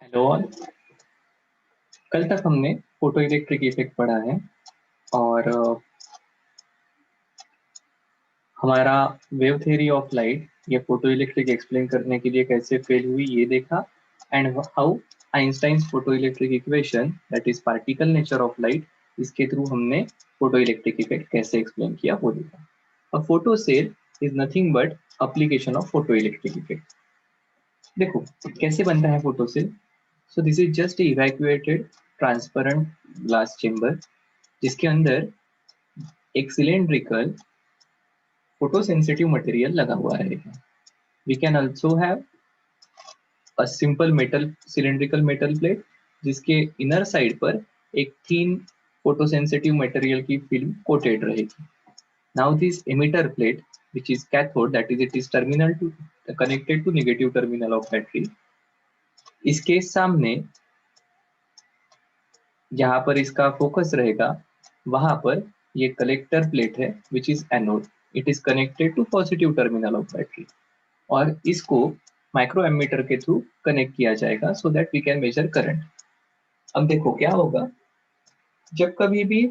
Hello all. कल तक हमने फोटो इलेक्ट्रिक इफेक्ट पढ़ा है और हमारा वेव थ्योरी ऑफ लाइट ये फोटो इलेक्ट्रिक एक्सप्लेन करने के लिए कैसे फेल हुई ये देखा and how Einstein's photoelectric equation that is particle nature of light इसके थ्रू हमने फोटो इलेक्ट्रिक इफेक्ट कैसे एक्सप्लेन किया वो देखा। A photo cell is nothing but application of photo electric effect. देखो कैसे बनता है photo cell. So this is just evacuated transparent glass chamber जिसके अंदर एक सिलेंड्रिकल फोटो सेंसिटिव मटेरियल लगा हुआ रहेगा। We can also have a simple metal cylindrical metal plate जिसके इनर साइड पर एक थीन फोटो सेंसिटिव मटेरियल की फिल्म कोटेड रहेगी। Now this emitter plate which is cathode that is it is terminal to connected to negative terminal of battery। इसके सामने जहां पर इसका फोकस रहेगा वहां पर ये कलेक्टर प्लेट है which is anode. It is connected to positive terminal of battery और इसको माइक्रो एमीटर के थ्रू कनेक्ट किया जाएगा so that we can measure current. अब देखो क्या होगा जब कभी भी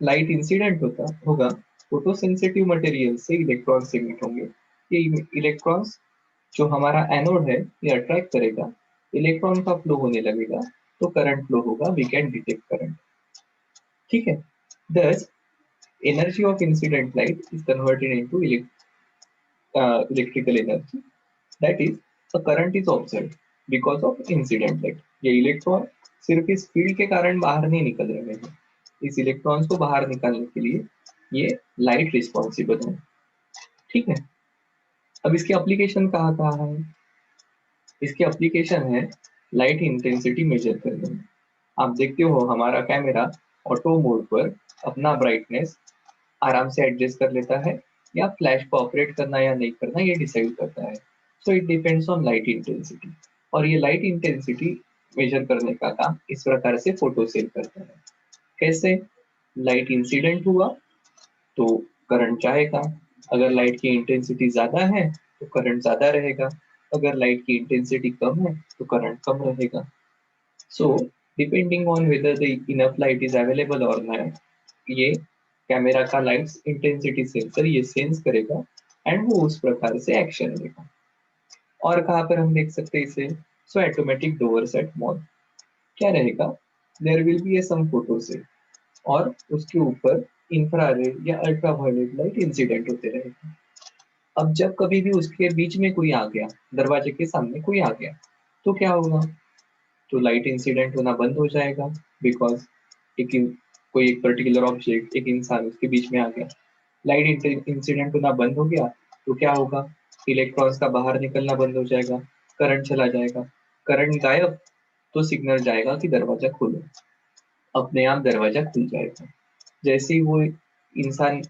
लाइट इंसिडेंट होगा फोटो सेंसिटिव मटेरियल से इलेक्ट्रॉन्स इमिट होंगे। ये इलेक्ट्रॉन्स जो हमारा एनोड है ये अट्रैक्ट करेगा, इलेक्ट्रॉन का फ्लो होने लगेगा तो करंट फ्लो होगा, वी कैन डिटेक्ट करंट। ठीक है। Thus, energy of incident light is converted into electrical energy. That is, a current is observed because of incident light. ये इलेक्ट्रॉन सिर्फ इस फील्ड के कारण बाहर नहीं निकल रहे हैं, इस इलेक्ट्रॉन्स को बाहर निकालने के लिए ये लाइट रिस्पॉन्सिबल है। ठीक है। अब इसकी एप्लीकेशन कहाँ कहाँ है? इसकी एप्लीकेशन है लाइट इंटेंसिटी मेजर करने में। आप देखते हो हमारा कैमरा ऑटो मोड पर अपना ब्राइटनेस आराम से एडजस्ट कर लेता है या फ्लैश को ऑपरेट करना या नहीं करना ये डिसाइड करता है। So it depends on light intensity और ये लाइट इंटेंसिटी मेजर करने का काम इस प्रकार से फोटो सेल करता है। कैसे? लाइट इंसिडेंट हुआ तो करंट जाएगा, अगर लाइट की इंटेंसिटी ज्यादा है तो करंट ज्यादा रहेगा, अगर लाइट की इंटेंसिटी कम है तो करंट कम रहेगा। सो depending on whether the enough light is available और नॉट, ये कैमरा का लाइट इंटेंसिटी सेंसर ये सेंस करेगा एंड वो उस प्रकार से एक्शन लेगा। और कहाँ पर हम देख सकते हैं इसे? So automatic door set mode क्या रहेगा? There will be a some photo cell और उसके ऊपर इंफ्रारेड या अल्ट्रावायलेट लाइट इंसिडेंट होते रहेगा। अब जब कभी भी उसके बीच में कोई आ गया, दरवाजे के सामने कोई आ गया तो क्या होगा? तो लाइट इंसिडेंट होना बंद हो जाएगा बिकॉज कोई एक पर्टिकुलर ऑब्जेक्ट एक इंसान उसके बीच में आ गया, लाइट इंसिडेंट होना बंद हो गया तो क्या होगा? इलेक्ट्रॉन्स का बाहर निकलना बंद हो जाएगा, करंट चला जाएगा, करंट गायब तो सिग्नल जाएगा कि दरवाजा खोलो, अपने आप दरवाजा खुल जाएगा। जैसे ही वो इंसान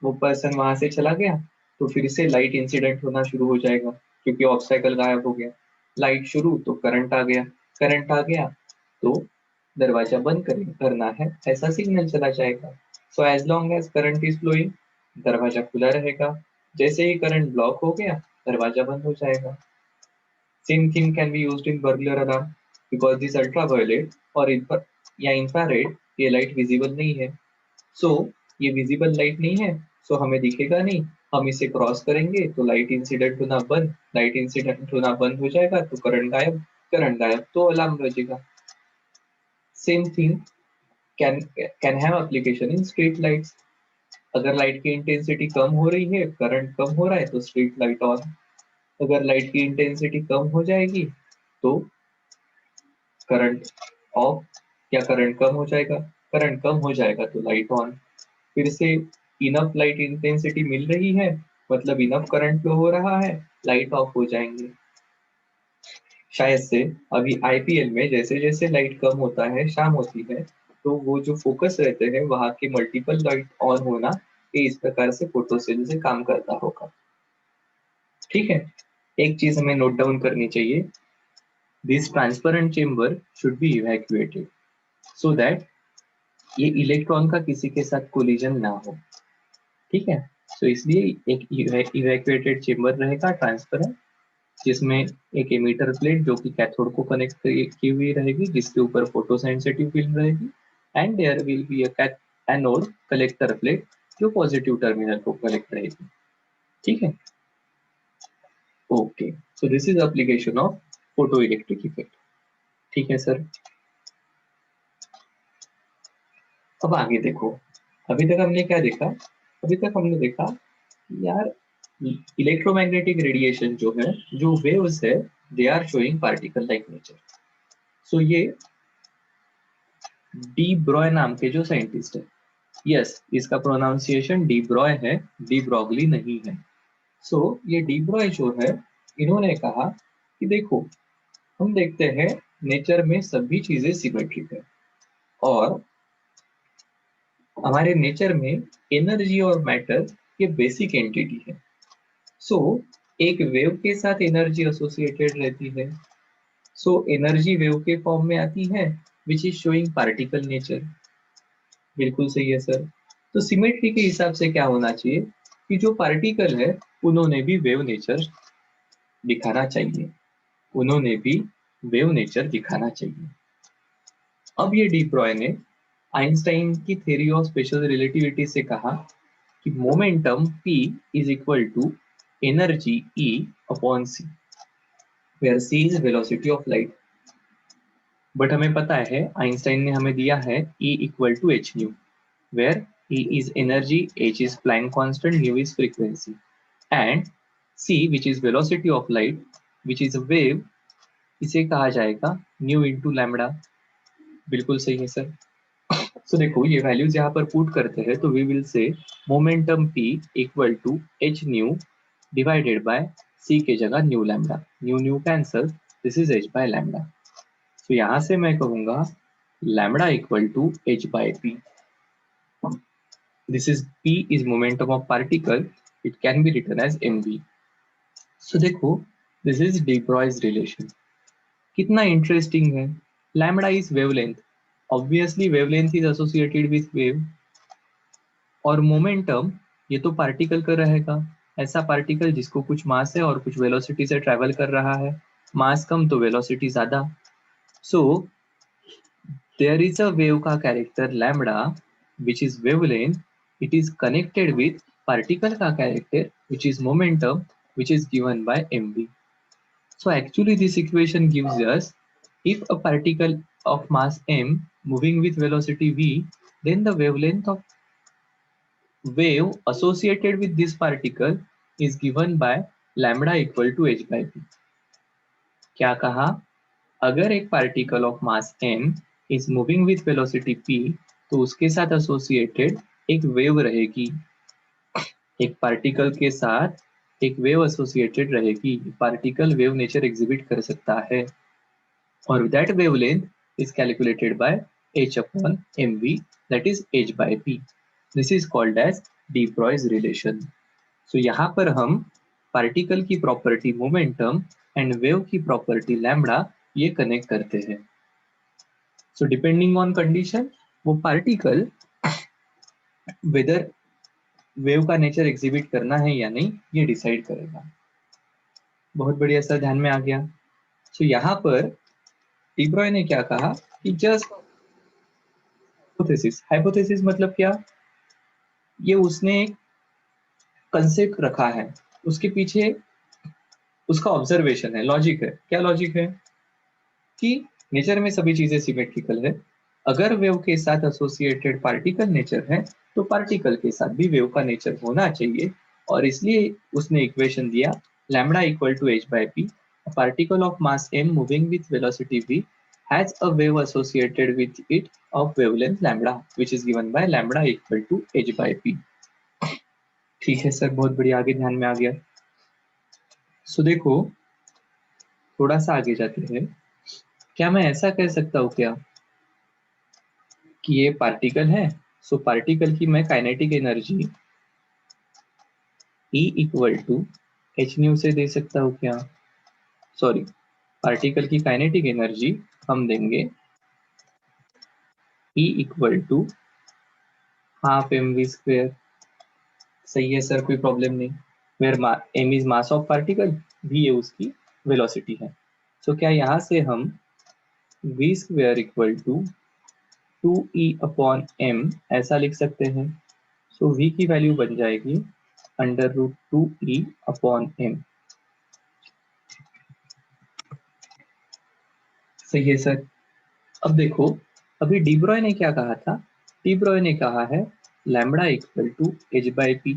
वो पर्सन वहां से चला गया तो फिर से लाइट इंसिडेंट होना शुरू हो जाएगा क्योंकि ऑब्स्टेकल गायब हो गया। लाइट शुरू तो करंट आ गया, करंट आ गया तो दरवाजा बंद करना है ऐसा सिग्नल चला जाएगा। So as long as current is flowing दरवाजा खुला रहेगा, जैसे ही करंट ब्लॉक हो गया दरवाजा बंद हो जाएगा। Same thing can be used in burglar alarm because this ultraviolet और या इंफ्रारेड ये लाइट विजिबल नहीं है। सो ये विजिबल लाइट नहीं है सो हमें दिखेगा नहीं, हम इसे क्रॉस करेंगे तो लाइट इंसिडेंट होना बंद, लाइट इंसिडेंट होना बंद हो जाएगा तो करंट गायब, करंट गायब तो अलार्म बजेगा। Same thing can have application in street lights. अगर लाइट की इंटेंसिटी कम हो रही है, करंट कम हो रहा है तो स्ट्रीट लाइट ऑन, अगर लाइट की इंटेंसिटी कम हो जाएगी तो करंट ऑफ या करंट कम हो जाएगा, करंट कम हो जाएगा तो लाइट ऑन। फिर से इनफ लाइट इंटेंसिटी मिल रही है मतलब इनफ करंट फ्लो हो रहा है, लाइट ऑफ हो जाएंगे। शायद से अभी आईपीएल में जैसे जैसे लाइट कम होता है, शाम होती है तो वो जो फोकस रहते हैं वहां के मल्टीपल लाइट ऑन होना ये इस प्रकार से फोटो सेल से काम करता होगा। ठीक है। एक चीज हमें नोट डाउन करनी चाहिए, this transparent chamber should be evacuated so that ये इलेक्ट्रॉन का किसी के साथ कोलिजन ना हो। ठीक है। सो इसलिए एक इवैक्यूएटेड चेम्बर रहेगा ट्रांसपेरेंट जिसमें एक एमिटर प्लेट जो कि कैथोड को कनेक्ट की हुई रहेगी, जिसके ऊपर फोटो सेंसिटिव फिल्म रहेगी, and there will be a anode collector plate जो पॉजिटिव टर्मिनल को कनेक्ट रहेगी। ठीक है, okay, so this is application of photo electric effect. ठीक है सर, अब आगे देखो। अभी तक हमने क्या देखा? अभी तक हमने देखा कि यार इलेक्ट्रोमैग्नेटिक रेडिएशन जो है, जो वेव्स है, they are showing particle like nature. So ये डी ब्रॉय नाम के जो साइंटिस्ट है, यस, इसका प्रोनाउंसिएशन डी ब्रॉय है, डी ब्रॉगली नहीं है। सो ये डी ब्रॉय जो है, इन्होंने कहा कि देखो, हम देखते हैं नेचर में सभी चीजें सिमेट्रिक है, और हमारे नेचर में एनर्जी और मैटर ये बेसिक एंटिटी है। सो एक वेव के साथ एनर्जी एसोसिएटेड रहती है, सो एनर्जी वेव के फॉर्म में आती है, which is showing particle nature. बिल्कुल सही है सर। तो सिमेट्री के हिसाब से क्या होना चाहिए कि जो पार्टिकल है उन्होंने भी वेव नेचर दिखाना चाहिए, उन्होंने भी वेव नेचर दिखाना चाहिए। अब ये डी ब्रॉय ने आइंस्टाइन की थ्योरी ऑफ स्पेशल रिलेटिविटी से कहा कि momentum p is equal to energy E upon c, where c is velocity of light. But हमें पता है आइंस्टाइन ने हमें दिया है E equal to H nu, where E is energy, H is Planck constant, nu is frequency, and C, which is velocity of light, which is a wave, इसे कहा जाएगा न्यू इंटू लैम्बडा। बिल्कुल सही है सर। तो देखो ये values यहाँ पर पुट करते हैं तो we will say momentum P equal to H nu divided by C के जगह nu lambda, nu nu cancel, this is H by lambda. तो यहाँ से मैं कहूँगा lambda equal to H by P। This is P is momentum of particle. It can be written as mv. So देखो, this is de Broglie's relation. कितना interesting है। Lambda is wavelength, obviously wavelength is associated with wave, और momentum ये तो particle का रहेगा, ऐसा particle जिसको कुछ मास है और कुछ वेलोसिटी से ट्रेवल कर रहा है, मास कम तो वेलोसिटी ज्यादा। So there is a wave का character lambda which is wavelength, it is connected with particle का character which is momentum which is given by mv. So actually this equation gives us if a particle of mass m moving with velocity v, then the wavelength of wave associated with this particle is given by lambda equal to h by p. क्या कहा? अगर एक particle of mass m is moving with velocity p, तो उसके साथ associated एक wave रहेगी, एक पार्टिकल के साथ एक वेव एसोसिएटेड रहेगी, पार्टिकल वेव नेचर एग्जिबिट कर सकता है, और that wavelength is calculated by h upon mv, that is h by p। This is called as de Broglie's relation. So यहाँ पर हम पार्टिकल की प्रॉपर्टी मोमेंटम एंड वेव की प्रॉपर्टी लैम्बडा ये कनेक्ट करते हैं। सो डिपेंडिंग ऑन कंडीशन वो particle whether wave का नेचर एग्जिबिट करना है या नहीं ये डिसाइड करेगा। बहुत बढ़िया सर, ध्यान में आ गया। तो यहाँ पर डी ब्रॉय ने क्या कहा कि जस्ट हाइपोथेसिस, हाइपोथेसिस मतलब क्या? ये उसने एक कंसेप्ट रखा है, उसके पीछे उसका ऑब्जर्वेशन है, लॉजिक है। क्या लॉजिक है? कि नेचर में सभी चीजें सिमेट्रिकल है, अगर वेव के साथ एसोसिएटेड पार्टिकल नेचर है तो पार्टिकल के साथ भी वेव का नेचर होना चाहिए, और इसलिए उसने इक्वेशन दिया lambda equal to h by p, a particle of mass m moving with velocity v has a wave associated with it of wavelength lambda which is given by lambda equal to h by p। ठीक है sir, बहुत बढ़िया, आगे ध्यान में आ गया। सो देखो थोड़ा सा आगे जाते हैं। क्या मैं ऐसा कह सकता हूँ क्या कि ये पार्टिकल है, सो पार्टिकल की मैं kinetic energy E equal to H nu से दे सकता हूँ क्या? सॉरी, पार्टिकल की काइनेटिक एनर्जी हम देंगे E equal to half mv square. सही है सर, कोई प्रॉब्लम नहीं। Where m is mass of particle, v है उसकी वेलोसिटी है। सो क्या यहाँ से हम v square equal to 2e/m ऐसा लिख सकते हैं? सो v की वैल्यू बन जाएगी √2e/m। सही है सर। अब देखो, अभी डी ब्रॉय ने क्या कहा था? डी ब्रॉय ने कहा है lambda equal to h/p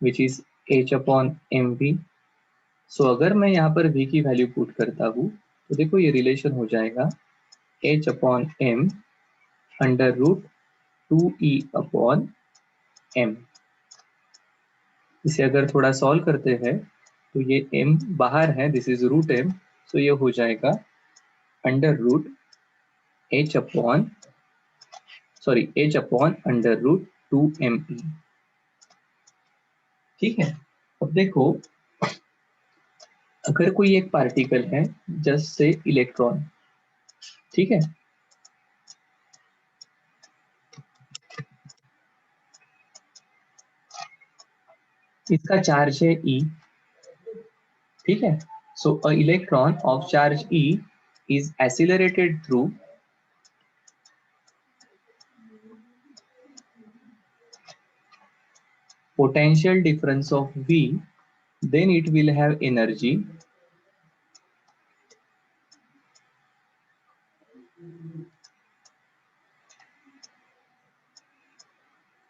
which is h/mv। So अगर मैं यहाँ पर v की वैल्यू पुट करता हूँ तो देखो ये रिलेशन हो जाएगा h/m √2e/m। इसे अगर थोड़ा सॉल्व करते हैं तो ये m बाहर है, दिस इज √m, सो ये हो जाएगा h/√2me। ठीक है। अब देखो, अगर कोई एक पार्टिकल है जस्ट से इलेक्ट्रॉन, ठीक है, इसका चार्ज है E, ठीक है। So a electron of charge E is accelerated through potential difference of V, then it will have energy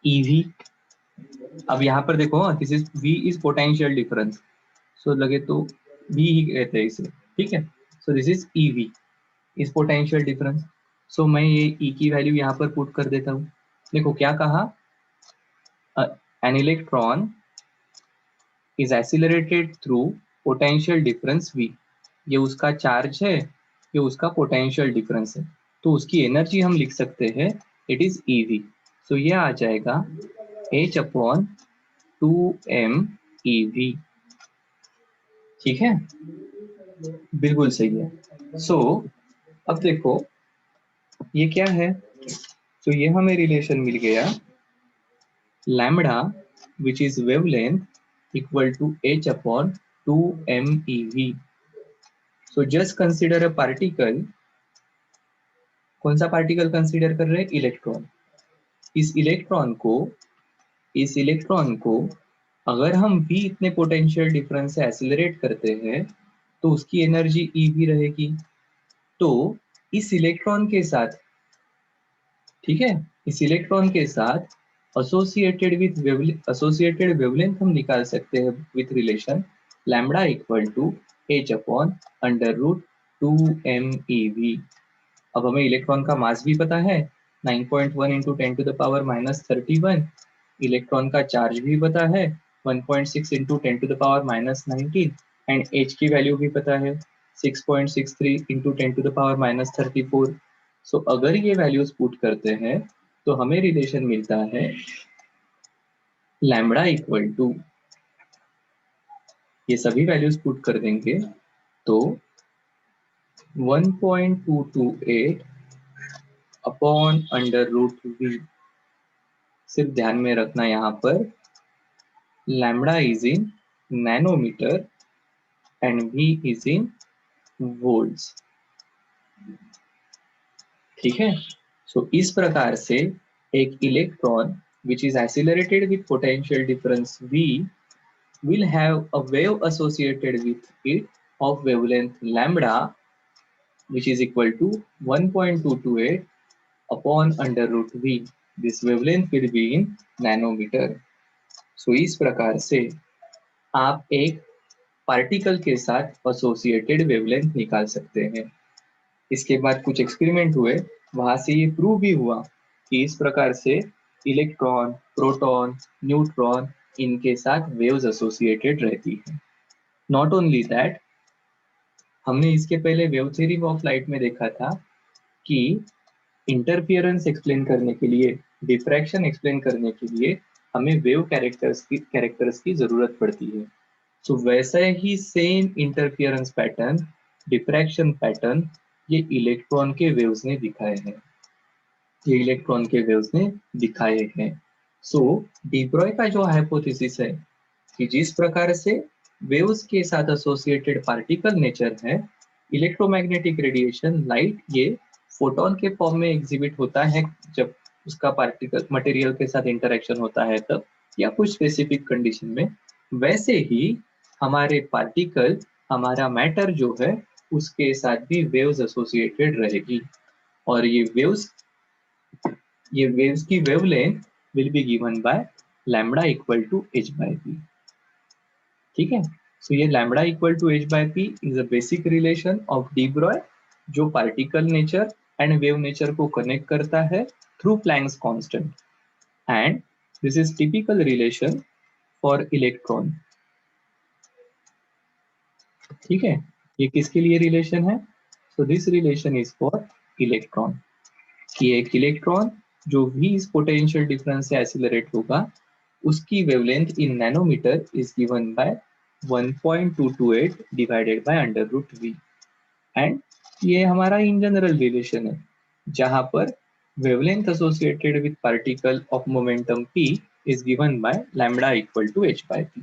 EV। अब यहाँ पर देखो, this is V is potential difference, so लगे तो V ही कहते हैं इसे, ठीक है। So this is EV is potential difference. So मैं ये E की वैल्यू यहाँ पर पुट कर देता हूँ। देखो क्या कहा, an electron is accelerated through potential difference V। ये उसका चार्ज है, ये उसका पोटेंशियल डिफरेंस है, तो उसकी एनर्जी हम लिख सकते हैं इट इज EV। सो ये आ जाएगा h/2m/eV। ठीक है, बिल्कुल सही है। सो अब देखो ये क्या है, तो ये हमें रिलेशन मिल गया lambda which is wavelength equal to h/2m/eV। So just consider a particle. कौन सा पार्टिकल कंसिडर कर रहे हैं? इलेक्ट्रॉन। इस इलेक्ट्रॉन को इस इलेक्ट्रॉन को अगर हम v इतने पोटेंशियल डिफरेंस से एक्सिलरेट करते हैं तो उसकी एनर्जी E भी रहेगी। तो इस इलेक्ट्रॉन के साथ, ठीक है, इस इलेक्ट्रॉन के साथ एसोसिएटेड वेवलेंथ हम निकाल सकते हैं with relation lambda equal to h/√2m/eV। अब हमें इलेक्ट्रॉन का मास भी पता है 9.1 इंटू 10⁻³ इलेक्ट्रॉन का चार्ज भी पता है 1.6 इंटू 10⁻19 एंड H की वैल्यू भी पता है 6.63 इंटू 10⁻34। सो अगर ये वैल्यूज पुट करते हैं तो हमें रिलेशन मिलता है लैम्बडा इक्वल टू, ये सभी वैल्यूज पुट कर देंगे तो 1.228 अपॉन √v। सिर्फ ध्यान में रखना यहाँ पर lambda is in nanometer and v is in volts. ठीक है। सो इस प्रकार से एक electron which is accelerated with potential difference V will have a wave associated with it of wavelength lambda which is equal to 1.228 upon √v. This wavelength will be in nanometer. So इस प्रकार से आप एक particle के साथ associated wavelength निकाल सकते हैं। इसके बाद कुछ एक्सपेरिमेंट हुए, वहां से ये प्रूव भी हुआ कि इस प्रकार से इलेक्ट्रॉन, प्रोटॉन, न्यूट्रॉन इनके साथ वेव्स एसोसिएटेड रहती है। नॉट ओनली दैट, हमने इसके पहले वेव थ्योरी ऑफ लाइट में देखा था कि इंटरफियरेंस एक्सप्लेन करने के लिए, डिफ्रैक्शन एक्सप्लेन करने के लिए हमें वेव कैरेक्टर्स की जरूरत पड़ती है। सो वैसा ही same interference pattern, diffraction pattern ये इलेक्ट्रॉन के वेव्स ने दिखाए हैं, ये इलेक्ट्रॉन के वेव्स ने दिखाए हैं। सो डी ब्रॉय का जो हाइपोथेसिस है कि जिस प्रकार से वेव्स के साथ एसोसिएटेड पार्टिकल नेचर है। इलेक्ट्रोमैग्नेटिक रेडिएशन लाइट ये फोटोन के फॉर्म में एग्जिबिट होता है जब उसका पार्टिकल मटेरियल के साथ इंटरेक्शन होता है तब, या कुछ स्पेसिफिक कंडीशन में। वैसे ही हमारे पार्टिकल, हमारा मैटर जो है उसके साथ भी वेव्स एसोसिएटेड रहेगी, और ये वेव्स की wavelength will be given by lambda equal to h by p। ठीक है, सो ये lambda equal to h by p is a basic relation of de Broglie जो particle nature and wave nature को connect करता है through Planck's constant, and this is typical relation for electron. ठीक है, ये किसके लिए रिलेशन है? So this relation is for electron, कि एक इलेक्ट्रॉन जो भी इस पोटेंशियल डिफरेंस से एक्सीलरेट होगा उसकी wavelength in nanometer is given by 1.228 divided by under root V. And ये हमारा इन जनरल रिलेशन है जहां पर wavelength associated with particle of momentum p is given by lambda equal to h by p।